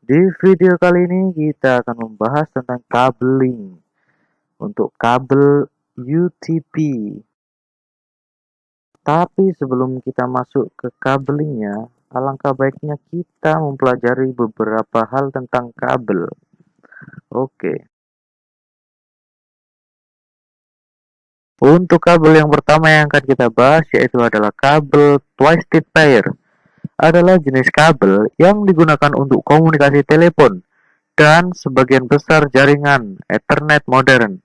Di video kali ini kita akan membahas tentang cabling untuk kabel UTP. Tapi sebelum kita masuk ke cabelingnya, alangkah baiknya kita mempelajari beberapa hal tentang kabel. Oke. Untuk kabel yang pertama yang akan kita bahas yaitu adalah kabel twisted pair. Adalah jenis kabel yang digunakan untuk komunikasi telepon dan sebagian besar jaringan Ethernet modern.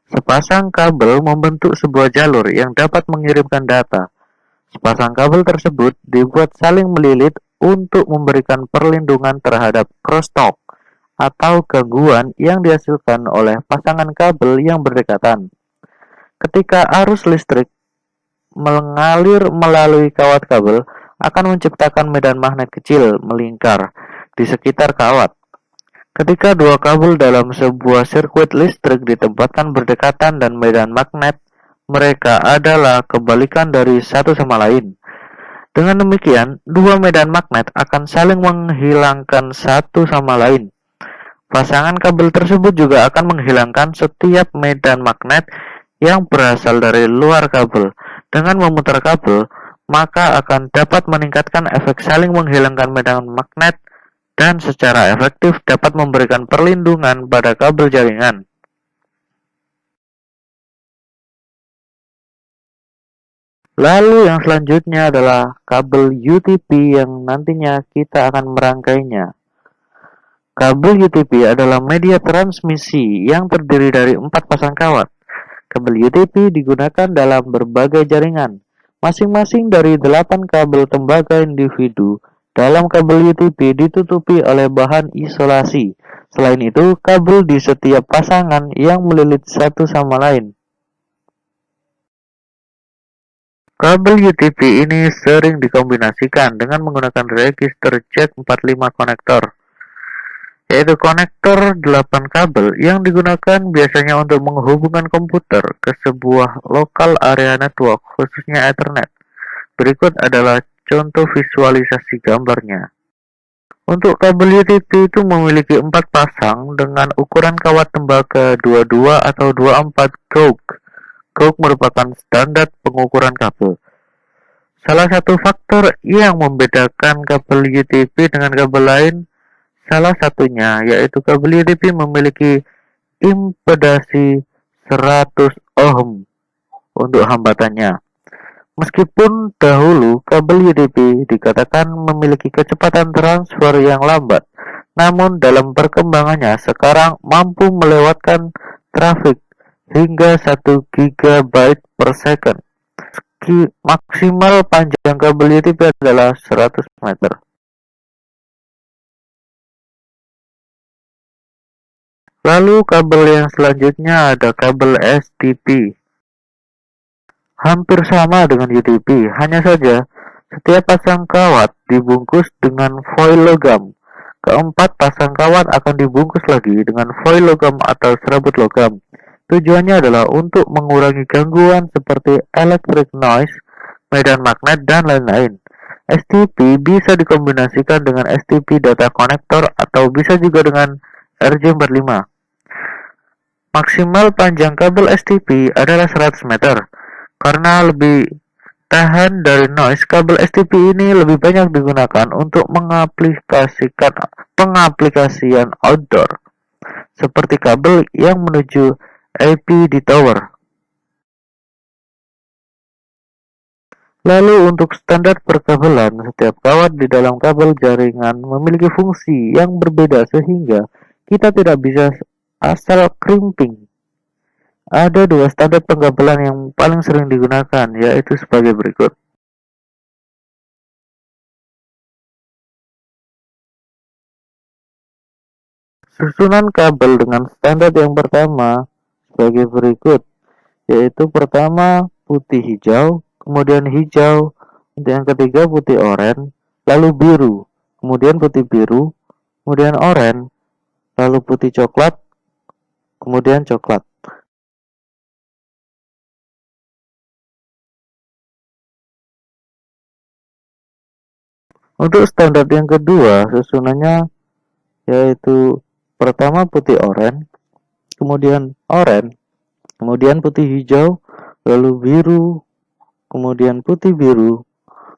Sepasang kabel membentuk sebuah jalur yang dapat mengirimkan data. Sepasang kabel tersebut dibuat saling melilit untuk memberikan perlindungan terhadap crosstalk atau gangguan yang dihasilkan oleh pasangan kabel yang berdekatan. Ketika arus listrik mengalir melalui kawat kabel, akan menciptakan medan magnet kecil melingkar di sekitar kawat. Ketika dua kabel dalam sebuah sirkuit listrik ditempatkan berdekatan dan medan magnet mereka adalah kebalikan dari satu sama lain. Dengan demikian, dua medan magnet akan saling menghilangkan satu sama lain. Pasangan kabel tersebut juga akan menghilangkan setiap medan magnet yang berasal dari luar kabel. Dengan memutar kabel, maka akan dapat meningkatkan efek saling menghilangkan medan magnet dan secara efektif dapat memberikan perlindungan pada kabel jaringan. Lalu yang selanjutnya adalah kabel UTP yang nantinya kita akan merangkainya. Kabel UTP adalah media transmisi yang terdiri dari 4 pasang kawat. Kabel UTP digunakan dalam berbagai jaringan, masing-masing dari 8 kabel tembaga individu. Dalam kabel UTP ditutupi oleh bahan isolasi. Selain itu, kabel di setiap pasangan yang melilit satu sama lain. Kabel UTP ini sering dikombinasikan dengan menggunakan register Jack 45 konektor, yaitu konektor 8 kabel yang digunakan biasanya untuk menghubungkan komputer ke sebuah lokal area network, khususnya Ethernet. Berikut adalah contoh visualisasi gambarnya. Untuk kabel UTP itu memiliki 4 pasang dengan ukuran kawat tembaga 22 atau 24 gauge. Gauge merupakan standar pengukuran kabel. Salah satu faktor yang membedakan kabel UTP dengan kabel lain salah satunya yaitu kabel UTP memiliki impedasi 100 ohm untuk hambatannya. Meskipun dahulu kabel UTP dikatakan memiliki kecepatan transfer yang lambat, namun dalam perkembangannya sekarang mampu melewatkan trafik hingga 1 GB per second. Maksimal panjang kabel UTP adalah 100 meter. Lalu kabel yang selanjutnya ada kabel STP. Hampir sama dengan UTP, hanya saja setiap pasang kawat dibungkus dengan foil logam. Keempat pasang kawat akan dibungkus lagi dengan foil logam atau serabut logam. Tujuannya adalah untuk mengurangi gangguan seperti electric noise, medan magnet, dan lain-lain. STP bisa dikombinasikan dengan STP data connector atau bisa juga dengan RJ45. Maksimal panjang kabel STP adalah 100 meter. Karena lebih tahan dari noise, kabel STP ini lebih banyak digunakan untuk pengaplikasian outdoor, seperti kabel yang menuju IP di tower. Lalu untuk standar perkabelan, setiap kawat di dalam kabel jaringan memiliki fungsi yang berbeda sehingga kita tidak bisa asal crimping. Ada 2 standar pengkabelan yang paling sering digunakan, yaitu sebagai berikut. Susunan kabel dengan standar yang pertama sebagai berikut, yaitu pertama putih hijau, kemudian hijau, yang ketiga putih oranye, lalu biru, kemudian putih biru, kemudian oranye, lalu putih coklat, kemudian coklat. Untuk standar yang kedua, susunannya yaitu pertama putih oranye, kemudian oranye, kemudian putih hijau, lalu biru, kemudian putih biru,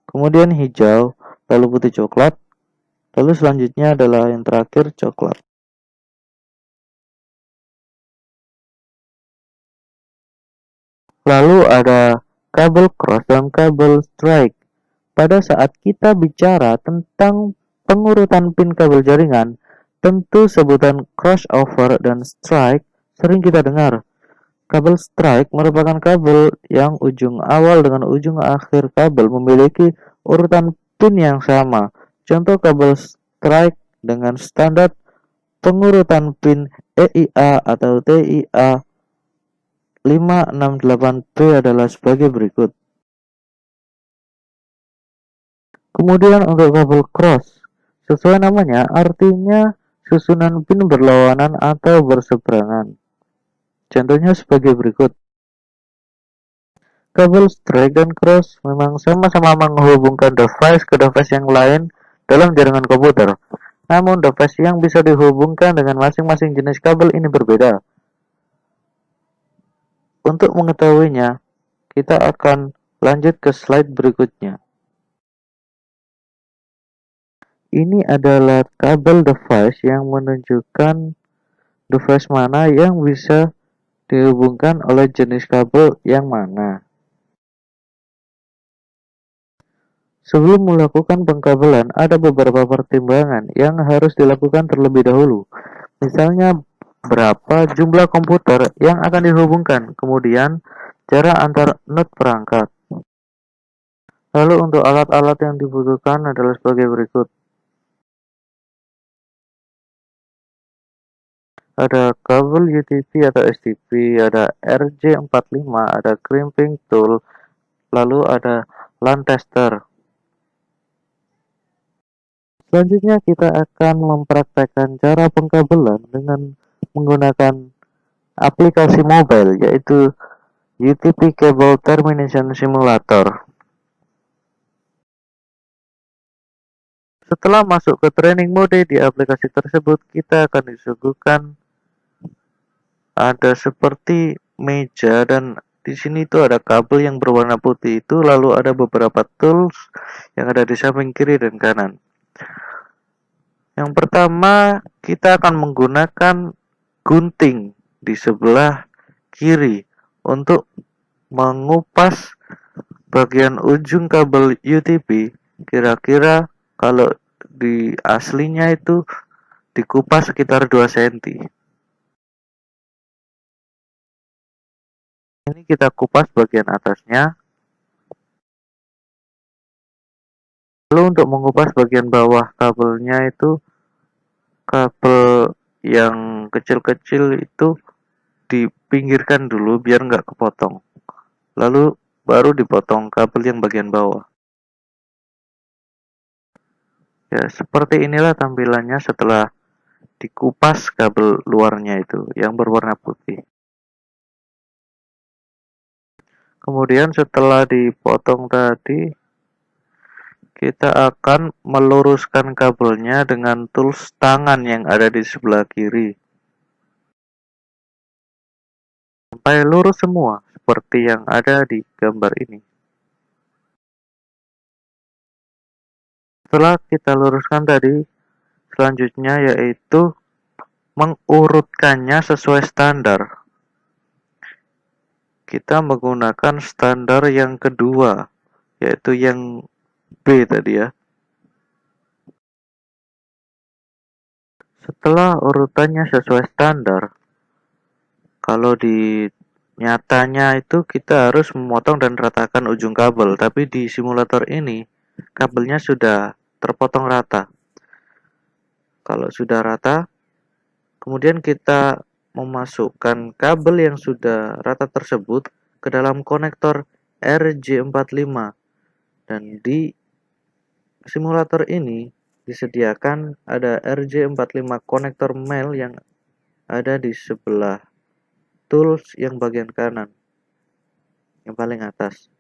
kemudian hijau, lalu putih coklat, lalu selanjutnya adalah yang terakhir coklat. Lalu ada kabel cross dan kabel strike. Pada saat kita bicara tentang pengurutan pin kabel jaringan, tentu sebutan crossover dan strike sering kita dengar. Kabel strike merupakan kabel yang ujung awal dengan ujung akhir kabel memiliki urutan pin yang sama. Contoh kabel strike dengan standar pengurutan pin EIA atau TIA 568B adalah sebagai berikut. Kemudian untuk kabel cross, sesuai namanya artinya susunan pin berlawanan atau berseberangan. Contohnya sebagai berikut. Kabel strike dan cross memang sama-sama menghubungkan device ke device yang lain dalam jaringan komputer. Namun device yang bisa dihubungkan dengan masing-masing jenis kabel ini berbeda. Untuk mengetahuinya, kita akan lanjut ke slide berikutnya. Ini adalah kabel device yang menunjukkan device mana yang bisa dihubungkan oleh jenis kabel yang mana. Sebelum melakukan pengkabelan, ada beberapa pertimbangan yang harus dilakukan terlebih dahulu. Misalnya, berapa jumlah komputer yang akan dihubungkan, kemudian jarak antar node perangkat. Lalu untuk alat-alat yang dibutuhkan adalah sebagai berikut. Ada kabel UTP atau STP, ada RJ45, ada crimping tool, lalu ada LAN tester. Selanjutnya kita akan mempraktekkan cara pengkabelan dengan menggunakan aplikasi mobile yaitu UTP Cable Termination Simulator. Setelah masuk ke training mode di aplikasi tersebut, kita akan disuguhkan ada seperti meja dan di sini itu ada kabel yang berwarna putih itu, lalu ada beberapa tools yang ada di samping kiri dan kanan. Yang pertama, kita akan menggunakan gunting di sebelah kiri untuk mengupas bagian ujung kabel UTP. Kira-kira kalau di aslinya itu dikupas sekitar 2 cm. Ini kita kupas bagian atasnya. Lalu untuk mengupas bagian bawah kabelnya itu, kabel yang kecil-kecil itu dipinggirkan dulu biar nggak kepotong. Lalu baru dipotong kabel yang bagian bawah. Ya, seperti inilah tampilannya setelah dikupas kabel luarnya itu yang berwarna putih. Kemudian setelah dipotong tadi, kita akan meluruskan kabelnya dengan tools tangan yang ada di sebelah kiri. Sampai lurus semua, seperti yang ada di gambar ini. Setelah kita luruskan tadi, selanjutnya yaitu mengurutkannya sesuai standar. Kita menggunakan standar yang kedua, yaitu yang B tadi ya. Setelah urutannya sesuai standar, kalau di nyatanya itu kita harus memotong dan ratakan ujung kabel, tapi di simulator ini kabelnya sudah terpotong rata. Kalau sudah rata, kemudian kita memasukkan kabel yang sudah rata tersebut ke dalam konektor RJ45, dan di simulator ini disediakan ada RJ45 konektor male yang ada di sebelah tools yang bagian kanan, yang paling atas.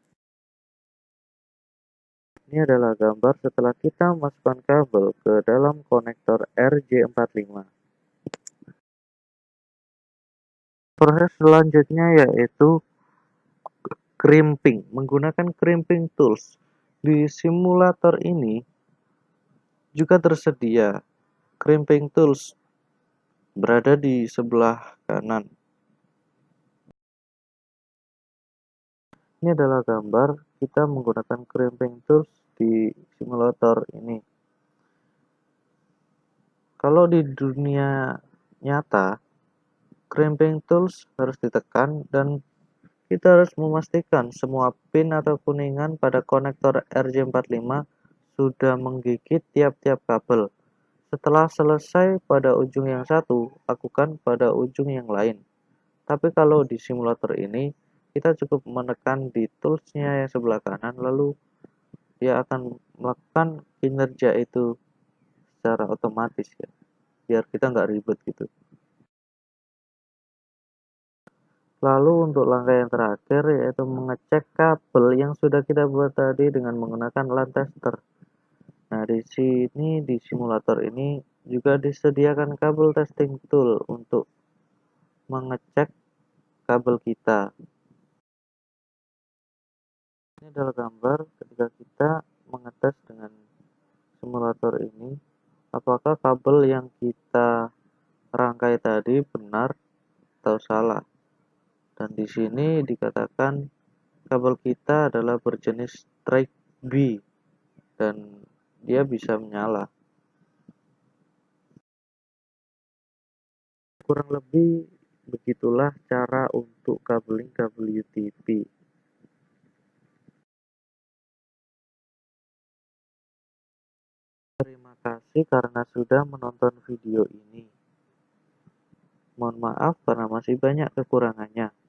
Ini adalah gambar setelah kita masukkan kabel ke dalam konektor RJ45. Proses selanjutnya yaitu crimping. Menggunakan crimping tools. Di simulator ini juga tersedia crimping tools berada di sebelah kanan. Ini adalah gambar kita menggunakan crimping tools di simulator ini. Kalau di dunia nyata, crimping tools harus ditekan dan kita harus memastikan semua pin atau kuningan pada konektor RJ45 sudah menggigit tiap-tiap kabel. Setelah selesai pada ujung yang satu, lakukan pada ujung yang lain. Tapi kalau di simulator ini, kita cukup menekan di toolsnya yang sebelah kanan, lalu dia akan melakukan kinerja itu secara otomatis ya, biar kita nggak ribet gitu. Lalu untuk langkah yang terakhir yaitu mengecek kabel yang sudah kita buat tadi dengan menggunakan LAN tester. Nah, di sini di simulator ini juga disediakan kabel testing tool untuk mengecek kabel kita. Ini adalah gambar ketika kita mengetes dengan simulator ini apakah kabel yang kita rangkai tadi benar atau salah. Dan di sini dikatakan kabel kita adalah berjenis strike B dan dia bisa menyala. Kurang lebih begitulah cara untuk kabeling WTP. Terima kasih karena sudah menonton video ini. Mohon maaf karena masih banyak kekurangannya.